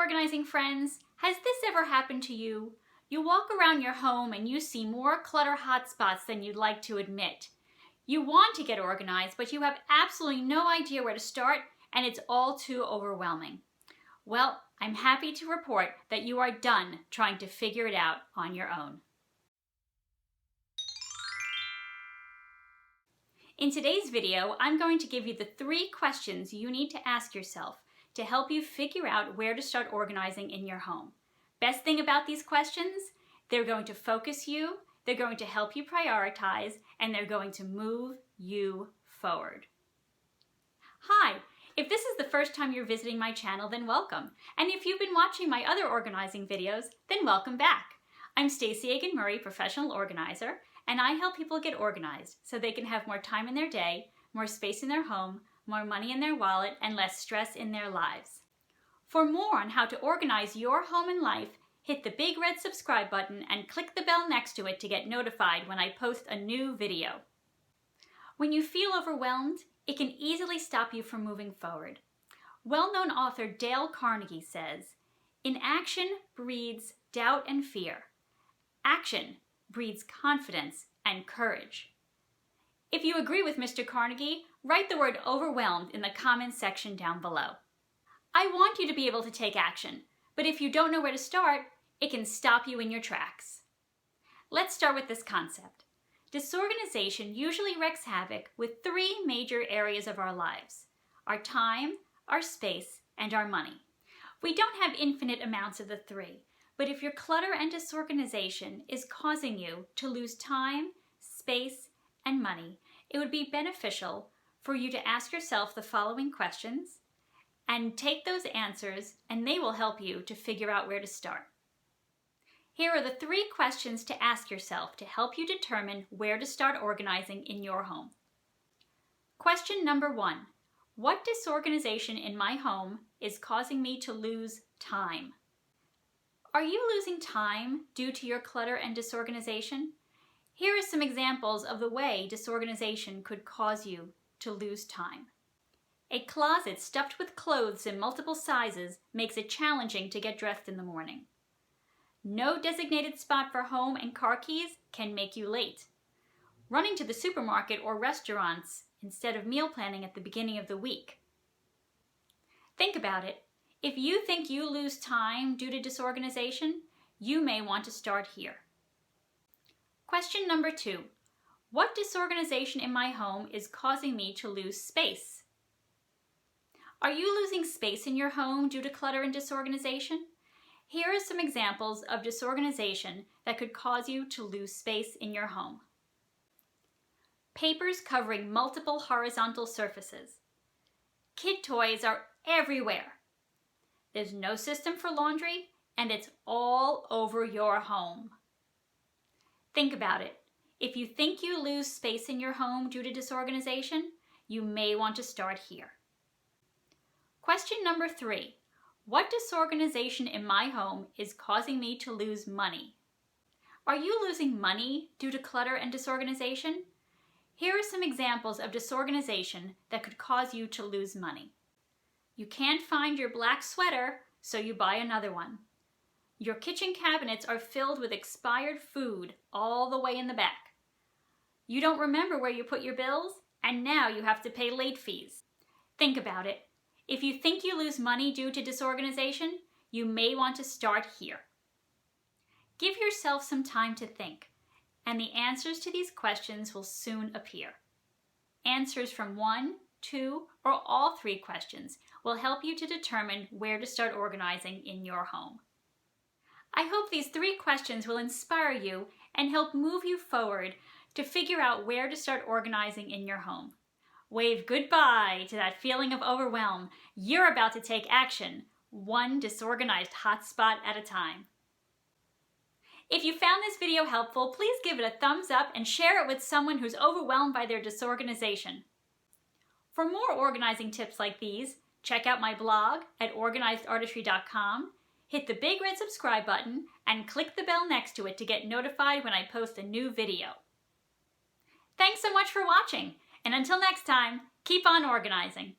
organizing friends, has this ever happened to you? You walk around your home and you see more clutter hotspots than you'd like to admit. You want to get organized, but you have absolutely no idea where to start, and it's all too overwhelming. Well, I'm happy to report that you are done trying to figure it out on your own. In today's video, I'm going to give you the 3 questions you need to ask yourself to help you figure out where to start organizing in your home. Best thing about these questions, they're going to focus you, they're going to help you prioritize, and they're going to move you forward. Hi, if this is the first time you're visiting my channel, then welcome. And if you've been watching my other organizing videos, then welcome back. I'm Stacey Agin, professional organizer, and I help people get organized so they can have more time in their day, more space in their home, more money in their wallet, and less stress in their lives. For more on how to organize your home and life, hit the big red subscribe button and click the bell next to it to get notified when I post a new video. When you feel overwhelmed, it can easily stop you from moving forward. Well-known author Dale Carnegie says, "Inaction breeds doubt and fear. Action breeds confidence and courage." If you agree with Mr. Carnegie, write the word overwhelmed in the comments section down below. I want you to be able to take action, but if you don't know where to start, it can stop you in your tracks. Let's start with this concept. Disorganization usually wreaks havoc with 3 major areas of our lives: our time, our space, and our money. We don't have infinite amounts of the 3, but if your clutter and disorganization is causing you to lose time, space, and money, it would be beneficial for you to ask yourself the following questions and take those answers, and they will help you to figure out where to start. Here are the 3 questions to ask yourself to help you determine where to start organizing in your home. Question number 1. What disorganization in my home is causing me to lose time? Are you losing time due to your clutter and disorganization? Here are some examples of the way disorganization could cause you to lose time. A closet stuffed with clothes in multiple sizes makes it challenging to get dressed in the morning. No designated spot for home and car keys can make you late. Running to the supermarket or restaurants instead of meal planning at the beginning of the week. Think about it. If you think you lose time due to disorganization, you may want to start here. Question number 2. What disorganization in my home is causing me to lose space? Are you losing space in your home due to clutter and disorganization? Here are some examples of disorganization that could cause you to lose space in your home. Papers covering multiple horizontal surfaces. Kid toys are everywhere. There's no system for laundry, and it's all over your home. Think about it. If you think you lose space in your home due to disorganization, you may want to start here. Question number 3. What disorganization in my home is causing me to lose money? Are you losing money due to clutter and disorganization? Here are some examples of disorganization that could cause you to lose money. You can't find your black sweater, so you buy another one. Your kitchen cabinets are filled with expired food all the way in the back. You don't remember where you put your bills, and now you have to pay late fees. Think about it. If you think you lose money due to disorganization, you may want to start here. Give yourself some time to think, and the answers to these questions will soon appear. Answers from 1, 2, or all 3 questions will help you to determine where to start organizing in your home. I hope these 3 questions will inspire you and help move you forward to figure out where to start organizing in your home. Wave goodbye to that feeling of overwhelm. You're about to take action, one disorganized hotspot at a time. If you found this video helpful, please give it a thumbs up and share it with someone who's overwhelmed by their disorganization. For more organizing tips like these, check out my blog at organizedartistry.com, hit the big red subscribe button, and click the bell next to it to get notified when I post a new video. Thanks so much for watching, and until next time, keep on organizing.